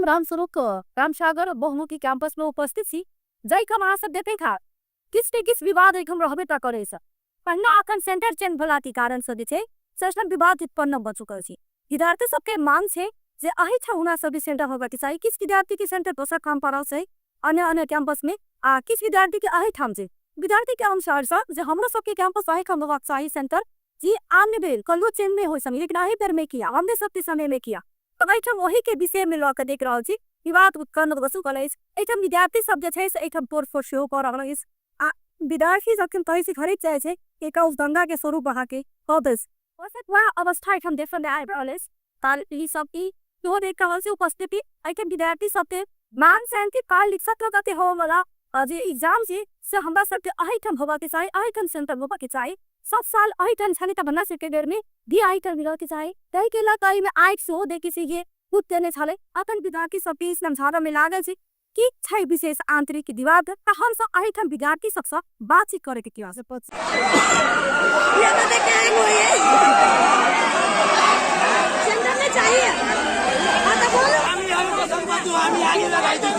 हम रामस्वरूप रामसागर बहुमुखी कैंपस में उपस्थित छी जाइकम अहाँ सब देखे खा किस ने किस विवाद एकम रहबे ता करे छ पन्ना अखन सेंटर चेंज भला के कारण से जे छै सचना विवाद उत्पन्न भ चुकल छी। विद्यार्थी सबके मांग छै जे अहि छ हुना सब सेंटर होबा के चाहिए। किस विद्यार्थी के सेंटर दोसर काम परल छै अन्य अन्य कैंपस में आ किस विद्यार्थी के अहि ठाम छै। विद्यार्थी के अनुसार से जे हमरो सब के कैंपस अहि ठाम होबा चाहिए सेंटर जी आमने बेल कल्लो चेंज में होय समी लेकिन अहि पर में किया हमने सब के समय में किया तो एठम वही के विषय में लक देख रहल छी विवाद उत्पन्न बसु कॉलेज एठम विद्यार्थी सब जे छै से एठम तोड़ फोड़ सेहो कर रहल अछि। आ विद्यार्थी जखन तै से खरीद जाय छै एक उस दंगा के स्वरूप बहा के कदस ओसे वह अवस्था एठम देखन में आइ रहल अछि। ताल ई सब ई तो देख रहल छी उपस्थिति एठम विद्यार्थी सब के मान शांति काल लिखत लगते हो वाला जे एग्जाम छी से हमरा सब के एठम होबा के चाहिए एठम सेंटर होबा के चाहिए। सब साल एठम छनी त बना सके देर में दी आइटम मिलो के चाहिए तै के ला कई में आइट सो देखि से ये कुत्ते छले अपन विद्यार्थी सब के नाम झाड़ा में लागल छी कि छै विशेष आंतरिक विवाद त हम सब एठम विद्यार्थी सब से बातचीत करे के किया से पछ ये तो देखे है सेंटर में चाहिए हां तो बोलो हमको संबंध हम आगे लगाई दे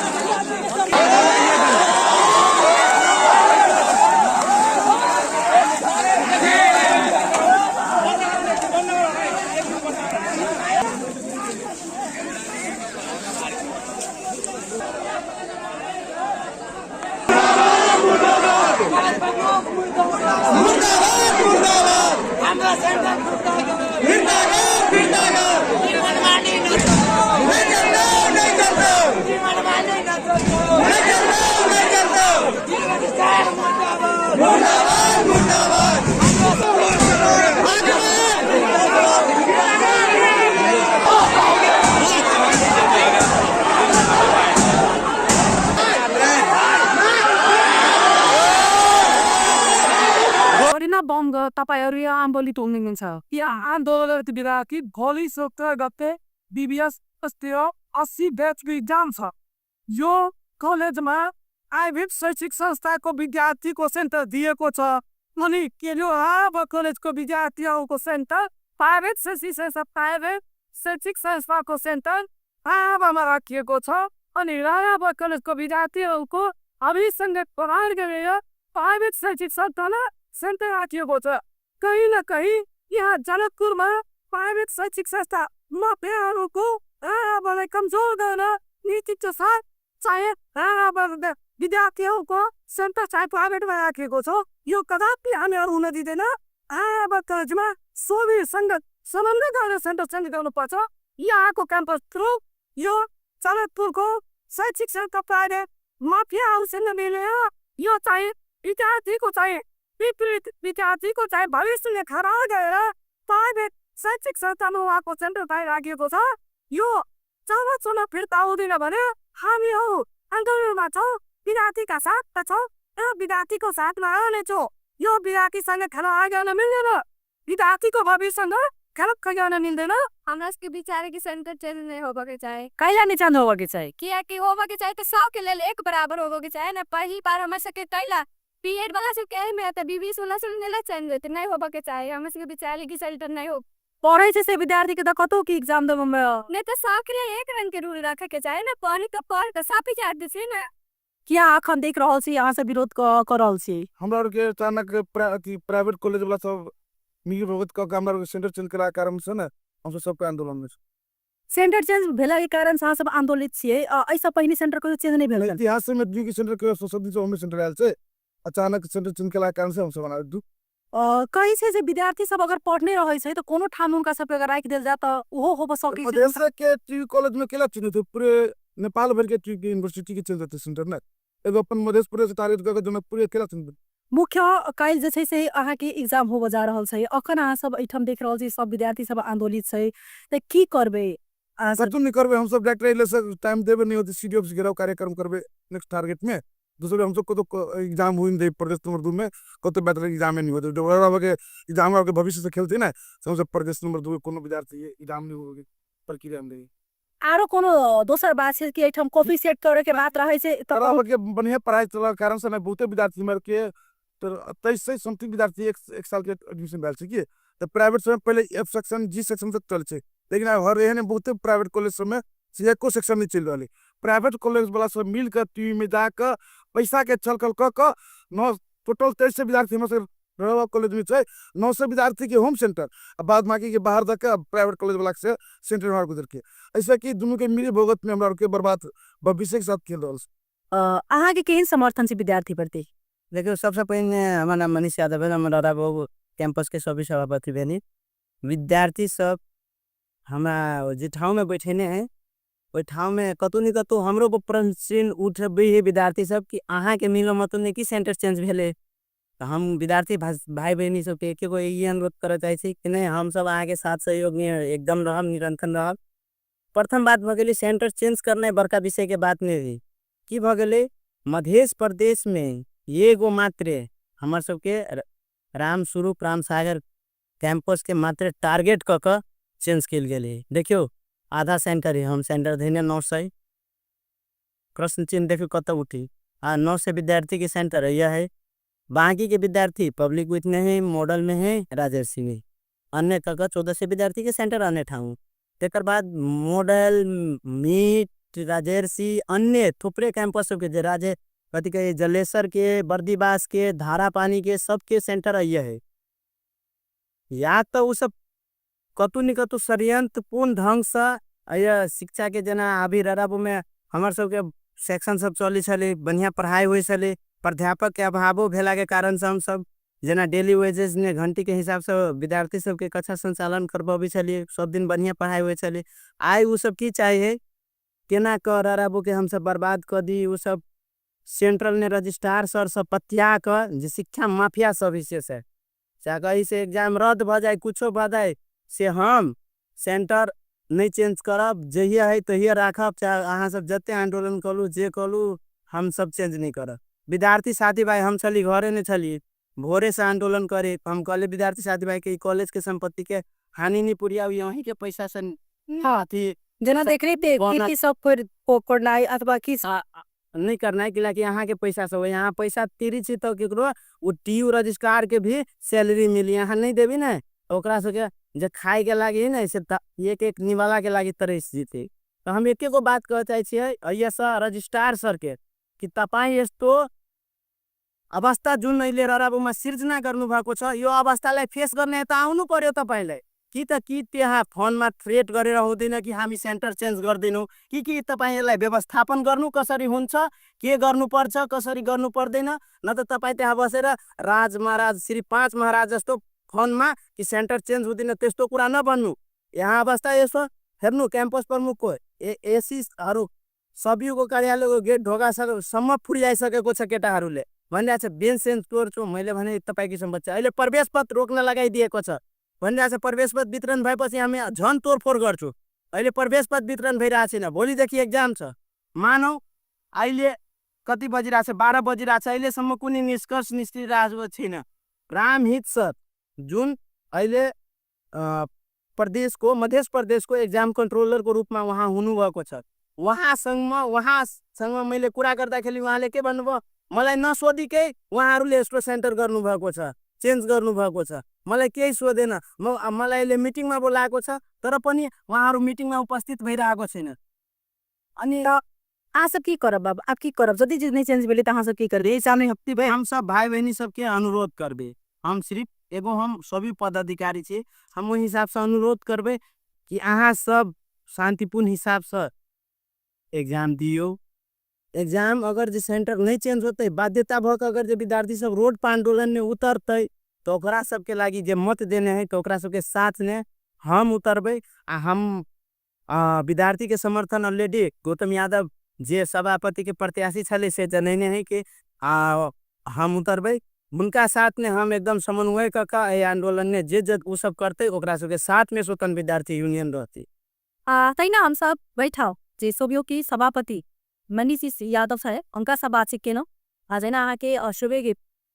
बंग तपाईहरु यहाँ आन्दोलित हुनुहुन्छ या आन्दोलन विद्यार्थी भोलि शुक्र गते बीबीएस अस्तियो 80 बैच को एग्जाम छ। यो कलेजमा प्राइवेट शैक्षिक संस्थाको विद्यार्थीको सेन्टर दिएको छ अनि के यो अब कलेजको विद्यार्थीहरूको सेन्टर प्राइवेट शैक्षिक संस्थाको सेन्टर आबमा राखिएको छ अनि अब कलेजको विद्यार्थीहरूको अभिसँग प्रहार गरेर प्राइवेट शैक्षिक संस्थामा सेंटर राखिएको छ। कहीं न कहीं यहाँ जनकपुर में प्राइवेट शैक्षिक संस्था माफियाहरूको आबलाई कमजोर गर्न नीति के साथ चाहे विद्यार्थीहरूको सेंटर चाहे प्राइवेट में राखिएको छ। यो कदापि हामीहरू हुन दिँदैन। अब कलेजमा सोभि संगत समन्वय गरेर सेंटर चेन्ज गर्नुपर्छ। यहाँको क्याम्पस थ्रु यो जनकपुरको शैक्षिक संस्था प्राइवेट माफियाहरूसँग मिलेर यो चाहिँ विद्यार्थीको चाहिँ विपरीत विद्यार्थी को चाहे भविष्य में खराब गएर प्राइवेट शैक्षिक संस्थामा उहाँको सेन्टर राखिएको छ। यो जब चुनाव फिर्ता आउँदैन भने हामी हौ आन्दोलनमा छौँ विद्यार्थीका साथ त छौँ र विद्यार्थीको साथमा रहनेछौँ। यो विद्यार्थीसँग खेलाइ गर्न मिल्दैन विद्यार्थीको भविष्यसँग खेल गर्न मिल्दैन। हमरा के विचार की सेंटर चेंज नहीं होबा के चाहे कैला नहीं चेंज होबा के चाहे किया कि होबा के चाहे तो सब के लेल एक बराबर होबा के चाहे ना। पहली बार हमरा सके तैला पीएड वाला से कहे में त बीबी 16 से नेला चेंज होते नहीं होबा के चाहे। हमरा के विचार की सेंटर नहीं हो पढ़े से विद्यार्थी के त कतो की एग्जाम देबो में ने त सक्रिय एक रंग के रूल रखे के चाहे ना। पढ़ी तो पढ़ के सापी जा दे छै ना। क्या अखन देख रहल छी यहाँ से विरोध कर रहल छी हमरा के अचानक प्राइवेट कॉलेज वाला सब मिल भगत का हमरा सेंटर चेंज करा कारण से ना हम सब पे आंदोलन में सेंटर चेंज भेला के कारण से सब आंदोलित छियै। ऐसा पहले सेंटर को चेंज नहीं भेल इतिहास में दुई के सेंटर के संसद से होम सेंटर आयल छै अचानक सेंटर चेंज करा कारण से हम सब बना दू कहीं से विद्यार्थी सब अगर पढ़ने रहे छै तो कोनो ठाम उनका सब अगर राख देल जा त ओहो होब सकै छै। देश के ट्री कॉलेज में केला चिन्ह पूरे नेपाल भर के ट्री यूनिवर्सिटी के चेंज होते सेंटर ना एगो अपन मधेश प्रदेश तारित के जनकपुर केला चिन्ह मुख्य काल जे छै से अहाँ के एग्जाम होब जा रहल छै अखन अहाँ सब एठम देख रहल छी सब विद्यार्थी सब आंदोलित छै त की करबे कतु नहीं करबे हम सब डायरेक्ट इलेक्शन टाइम देबे नहीं होते सीडीओ से घेराव कार्यक्रम करबे नेक्स्ट टारगेट में दूसरे हम सब को एग्जाम हुई दे प्रदेश नंबर 2 में कतो बेहतर एग्जाम नहीं होते डोरा के एग्जाम के भविष्य से खेलते ना हम सब प्रदेश नंबर 2 कोनो विद्यार्थी एग्जाम नहीं होगे प्रक्रिया में दे आरो कोनो दोसर बात छै कि एठम कॉपी सेट करे के बात रहे छै तरह के बढ़िया पढ़ाई चला कारण से ना बहुते विद्यार्थी मर के तो 23 से समथिंग विद्यार्थी एक साल के एडमिशन भेल छै कि तो प्राइवेट में पहले एफ सेक्शन जी सेक्शन तक चल छै लेकिन हर एहन बहुते प्राइवेट कॉलेज में से एको सेक्शन नहीं चल रहा। प्राइवेट कॉलेज वाला सब मिल कर टीवी में जाकर पैसा के छल कल क नौ टोटल 23 विद्यार्थी हमारे रवा कॉलेज में 900 विद्यार्थी के होम सेंटर बाद बाकी के बाहर जाकर प्राइवेट कॉलेज वाला से सेंटर हमारे गुजर के ऐसा कि दोनों के मिली भगत में हमारा के बर्बाद भविष्य के साथ खेल रहा। अहाँ के केहन समर्थन से विद्यार्थी प्रति? देखियो सबसे पहले हमारा नाम मनीष यादव है, हमारा वो कैंपस के सभी सभापति बनी विद्यार्थी सब हमारा जे ठाव में बैठे हैं वो ठाव में कतु नहीं कतु हमरो पर प्रश्न उठ है विद्यार्थी सब कि अहाँ के मिलो मतलब नहीं कि सेंटर चेंज भेले। तो हम विद्यार्थी भाई बहनी सब के एके यही अनुरोध करे चाहे कि नहीं हम सब अहाँ के साथ सहयोग में एकदम रहब निरंतर रहब। प्रथम बात भ गेलै सेंटर चेंज करना बड़का विषय के बात नहीं रही कि भ गेलै मध्य प्रदेश में एगो मात्र हमार सबके राम स्वरूप राम सागर कैंपस के मात्र टारगेट क चेंज किल गेलै। देखियो आधा सेंटर है हम सेंटर देने 900 प्रश्न चिन्ह देखियो कत उठी 900 विद्यार्थी के सेंटर है यह है। बाकी के विद्यार्थी पब्लिक विथ में है, मॉडल में है, राजर्षि में अन्य 1400 विद्यार्थी के सेंटर अन्य ठाऊँ तेकर बाद मॉडल मीट राजर्षि अन्य थोपरे कैंपस के राजे कथी कहे जलेसर के बर्दीबास के धारा पानी के सबके सेंटर ये है। या तो वो सब कतु नि कतु षड्यंत्र पूर्ण ढंग से शिक्षा के जना अभी रराबू में हमार सबके सेक्शन सब चली छे बढ़िया पढ़ाई हुई छे प्राध्यापक के अभावो भेला के कारण से हम सब जना डेली वेजेस ने घंटी के हिसाब से विद्यार्थी सबके कक्षा संचालन करबी छलिए सब दिन बढ़िया पढ़ाई हुई छे। आई वो सब की चाहिए केना कर रराबू के हम सब बर्बाद कर दी। वो सब सेंट्रल ने रजिस्ट्रार सर सब पतिया कर जे शिक्षा माफिया सब विशेष है चाहे से एग्जाम रद्द भ जाए कुछो भ जाए से हम सेंटर नहीं चेंज करब जहिए है तहिए राखब चाहे अहाँ सब जते आंदोलन कलू जे कलू हम सब चेंज नहीं करब। विद्यार्थी साथी भाई हम चली घरे नहीं चली भोरे से आंदोलन करे हम कहले विद्यार्थी साथी भाई के कॉलेज के संपत्ति के हानि नहीं पुरिया यहीं के पैसा से हाँ जना देख रही सब करना अथवा की नहीं करना है कि यहाँ के पैसा सब यहाँ पैसा तीरी छी तो केकरो वो टीयू रजिस्ट्रार के भी सैलरी मिली यहाँ नहीं देवी ना ओकरा सबके जे खाए के लागी ना से एक निवाला के लागी तरह जीते। तो हम एक बात कह चाहे सर रजिस्ट्रार सर के कि तपाईं यस्तो अवस्था जुन अहिले रराबुमा सिर्जना गर्नु भएको छ यो अवस्थालाई फेस गर्ने त आउनु पर्यो तपाईलाई कि त्यहाँ फोनमा थ्रेट गरेर हुँदैन कि हामी सेन्टर चेन्ज गर्दिनौ कि तपाईं यसलाई व्यवस्थापन गर्नु कसरी हुन्छ के गर्नुपर्छ कसरी गर्नु पर्दैन न त तपाईं त्यहाँ बसेर राज महाराज श्री 5 महाराज जस्तो फोनमा कि सेन्टर चेन्ज हुँदैन त्यस्तो कुरा नभन्नु। यहाँ अवस्था यसो हेर्नु क्याम्पस प्रमुखको एसीहरू सबैको कार्यालयको गेट ढोकासम्म फुरिआइसकेको छ केटाहरूले भनिरहेको छ बेन्च सेन्ज तोड्छु मैले भने तपाईँकी सम्पत्ति अहिले प्रवेश पत्र रोक्न लगाइदिएको छ भनिरहेको छ प्रवेश पत्र वितरण भएपछि हामी झन तोडफोड गर्छु अहिले प्रवेश पत्र वितरण भइरहेको छैन भोलिदेखि एक्जाम छ मानौ अहिले कति बजिरहेको छ 12 बजिरहेको छ अहिलेसम्म कुनै निष्कर्ष निस्किरहेको छैन। रामहित सर जुन अहिले प्रदेशको मध्य प्रदेशको एक्जाम कन्ट्रोलरको रूपमा उहाँ हुनुभएको छ उहाँसँग मैले कुरा गर्दाखेरि उहाँले के भन्नुभयो मलाई नसोधिकै उहाँहरूले यस्तो सेन्टर गर्नुभएको छ चेन्ज गर्नुभएको छ मलाई केही सोधेन मलाई अहिले मिटिङमा बोलाएको छ तर पनि उहाँहरू मिटिङमा उपस्थित भइरहेको छैन। अनि आप सब की करब बाबा आप की करब जदि चीज नहीं चेंज भेले त अहाँ सब की करबे सामने हफ्ते भाई हम सब भाई बहनी सबके अनुरोध करबे हम सिर्फ एगो हम सभी पदाधिकारी छे हम वो हिसाब से अनुरोध करबे कि अहाँ सब शांतिपूर्ण हिसाब से एग्जाम दियो। एग्जाम अगर जे सेंटर नहीं चेंज होते बाध्यता भक अगर जे विद्यार्थी सब रोड पर आंदोलन में उतरते तो ओकरा सबके लागी जे मत देने है तो ओकरा सबके साथ ने हम उतरबे हम विद्यार्थी के समर्थन ऑलरेडी गौतम यादव जे सभापति के प्रत्याशी छले से जनैने है कि हम उतरबे उनका साथ में हम एकदम समन्वय का आंदोलन ने जे उ सब करते ओकरा सबके साथ में स्वतंत्र विद्यार्थी यूनियन रहती। तैना हम सब बैठाओ जे सोबियो की सभापति मनीष यादव है उनका सब बातचीत के नो आज ना आके सुबह के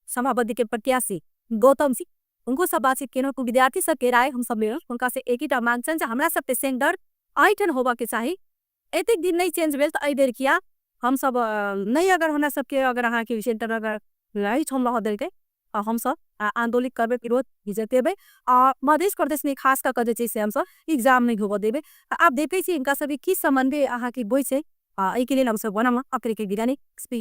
सभापति के प्रत्याशी गौतम सिंह उनको सब बातचीत के नो विद्यार्थी सब के राय हम सब में उनका से एक ही मांग छन हमरा सब सेंटर आइटन होबा के चाहिए एतिक दिन नहीं चेंज भेल त देर किया हम सब नहीं अगर हमरा सबके अगर अहाँ के सेंटर अगर राइट हम रह देलकै हम सब आंदोलित करबे विरोध जतेबे मध्य प्रदेश में खास कर जे छै से हमसब एग्जाम नहीं होबो देबे आब देखै छी इनका सब की संबंध अहाँ की बोइ छै एहि के लेल हमसब बनाम अकरे के बिरानी स्पीक